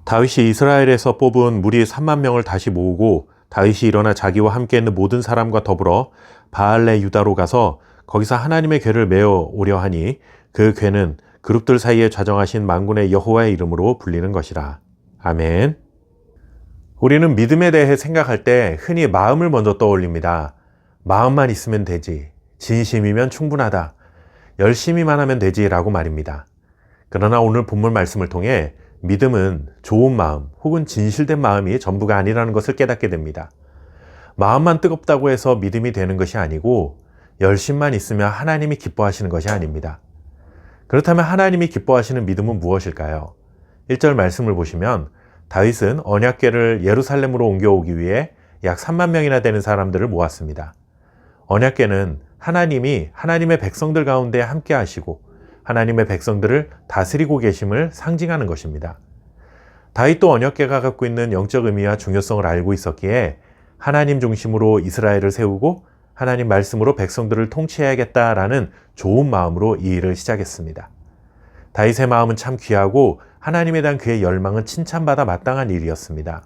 다윗이 이스라엘에서 뽑은 무리 3만 명을 다시 모으고 다윗이 일어나 자기와 함께 있는 모든 사람과 더불어 바알레 유다로 가서 거기서 하나님의 궤를 메어 오려 하니 그 궤는 그룹들 사이에 좌정하신 만군의 여호와의 이름으로 불리는 것이라. 아멘. 우리는 믿음에 대해 생각할 때 흔히 마음을 먼저 떠올립니다. 마음만 있으면 되지. 진심이면 충분하다. 열심히만 하면 되지 라고 말입니다. 그러나 오늘 본문 말씀을 통해 믿음은 좋은 마음 혹은 진실된 마음이 전부가 아니라는 것을 깨닫게 됩니다. 마음만 뜨겁다고 해서 믿음이 되는 것이 아니고 열심만 있으면 하나님이 기뻐하시는 것이 아닙니다. 그렇다면 하나님이 기뻐하시는 믿음은 무엇일까요? 1절 말씀을 보시면 다윗은 언약궤를 예루살렘으로 옮겨오기 위해 약 3만 명이나 되는 사람들을 모았습니다. 언약궤는 하나님이 하나님의 백성들 가운데 함께 하시고 하나님의 백성들을 다스리고 계심을 상징하는 것입니다. 다윗도 언약궤가 갖고 있는 영적 의미와 중요성을 알고 있었기에 하나님 중심으로 이스라엘을 세우고 하나님 말씀으로 백성들을 통치해야겠다라는 좋은 마음으로 이 일을 시작했습니다. 다윗의 마음은 참 귀하고 하나님에 대한 그의 열망은 칭찬받아 마땅한 일이었습니다.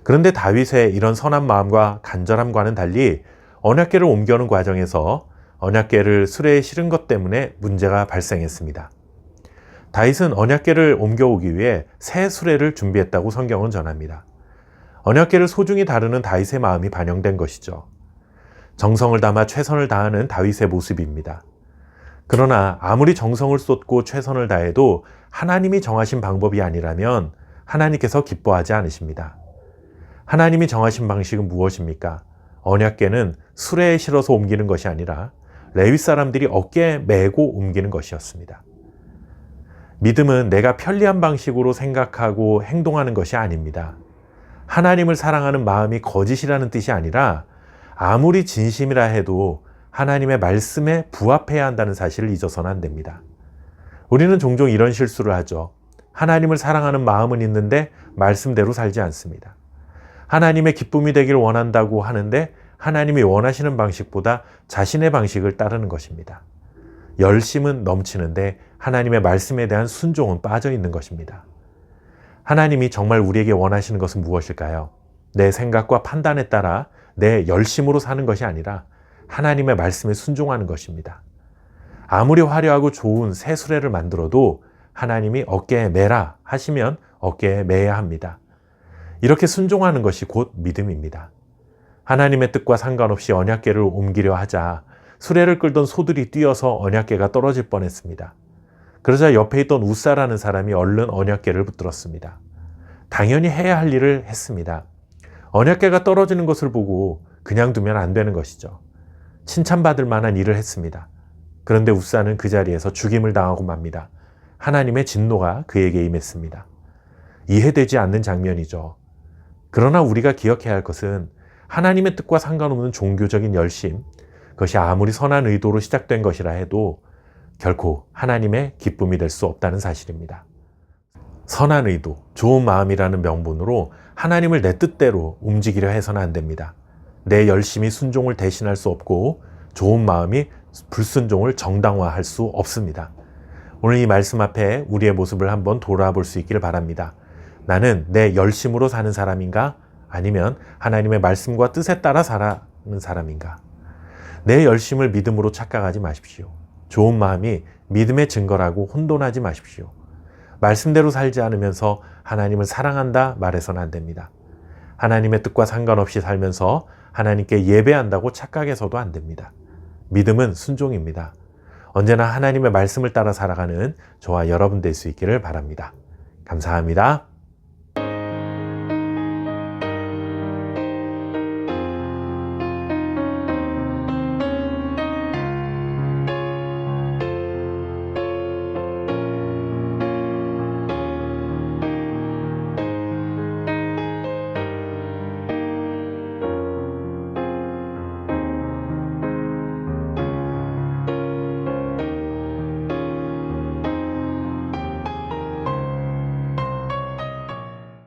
그런데 다윗의 이런 선한 마음과 간절함과는 달리 언약궤를 옮겨오는 과정에서 언약궤를 수레에 실은 것 때문에 문제가 발생했습니다. 다윗은 언약궤를 옮겨오기 위해 새 수레를 준비했다고 성경은 전합니다. 언약궤를 소중히 다루는 다윗의 마음이 반영된 것이죠. 정성을 담아 최선을 다하는 다윗의 모습입니다. 그러나 아무리 정성을 쏟고 최선을 다해도 하나님이 정하신 방법이 아니라면 하나님께서 기뻐하지 않으십니다. 하나님이 정하신 방식은 무엇입니까? 언약궤는 수레에 실어서 옮기는 것이 아니라 레위 사람들이 어깨에 메고 옮기는 것이었습니다. 믿음은 내가 편리한 방식으로 생각하고 행동하는 것이 아닙니다. 하나님을 사랑하는 마음이 거짓이라는 뜻이 아니라 아무리 진심이라 해도 하나님의 말씀에 부합해야 한다는 사실을 잊어서는 안 됩니다. 우리는 종종 이런 실수를 하죠. 하나님을 사랑하는 마음은 있는데 말씀대로 살지 않습니다. 하나님의 기쁨이 되길 원한다고 하는데 하나님이 원하시는 방식보다 자신의 방식을 따르는 것입니다. 열심은 넘치는데 하나님의 말씀에 대한 순종은 빠져 있는 것입니다. 하나님이 정말 우리에게 원하시는 것은 무엇일까요? 내 생각과 판단에 따라 내 열심으로 사는 것이 아니라 하나님의 말씀에 순종하는 것입니다. 아무리 화려하고 좋은 새 수레를 만들어도 하나님이 어깨에 매라 하시면 어깨에 매야 합니다. 이렇게 순종하는 것이 곧 믿음입니다. 하나님의 뜻과 상관없이 언약궤를 옮기려 하자 수레를 끌던 소들이 뛰어서 언약궤가 떨어질 뻔했습니다. 그러자 옆에 있던 우사라는 사람이 얼른 언약궤를 붙들었습니다. 당연히 해야 할 일을 했습니다. 언약궤가 떨어지는 것을 보고 그냥 두면 안 되는 것이죠. 칭찬받을 만한 일을 했습니다. 그런데 우사는 그 자리에서 죽임을 당하고 맙니다. 하나님의 진노가 그에게 임했습니다. 이해되지 않는 장면이죠. 그러나 우리가 기억해야 할 것은 하나님의 뜻과 상관없는 종교적인 열심, 그것이 아무리 선한 의도로 시작된 것이라 해도 결코 하나님의 기쁨이 될 수 없다는 사실입니다. 선한 의도, 좋은 마음이라는 명분으로 하나님을 내 뜻대로 움직이려 해서는 안 됩니다. 내 열심이 순종을 대신할 수 없고 좋은 마음이 불순종을 정당화할 수 없습니다. 오늘 이 말씀 앞에 우리의 모습을 한번 돌아볼 수 있기를 바랍니다. 나는 내 열심으로 사는 사람인가? 아니면 하나님의 말씀과 뜻에 따라 사는 사람인가? 내 열심을 믿음으로 착각하지 마십시오. 좋은 마음이 믿음의 증거라고 혼돈하지 마십시오. 말씀대로 살지 않으면서 하나님을 사랑한다 말해서는 안 됩니다. 하나님의 뜻과 상관없이 살면서 하나님께 예배한다고 착각해서도 안 됩니다. 믿음은 순종입니다. 언제나 하나님의 말씀을 따라 살아가는 저와 여러분 될 수 있기를 바랍니다. 감사합니다.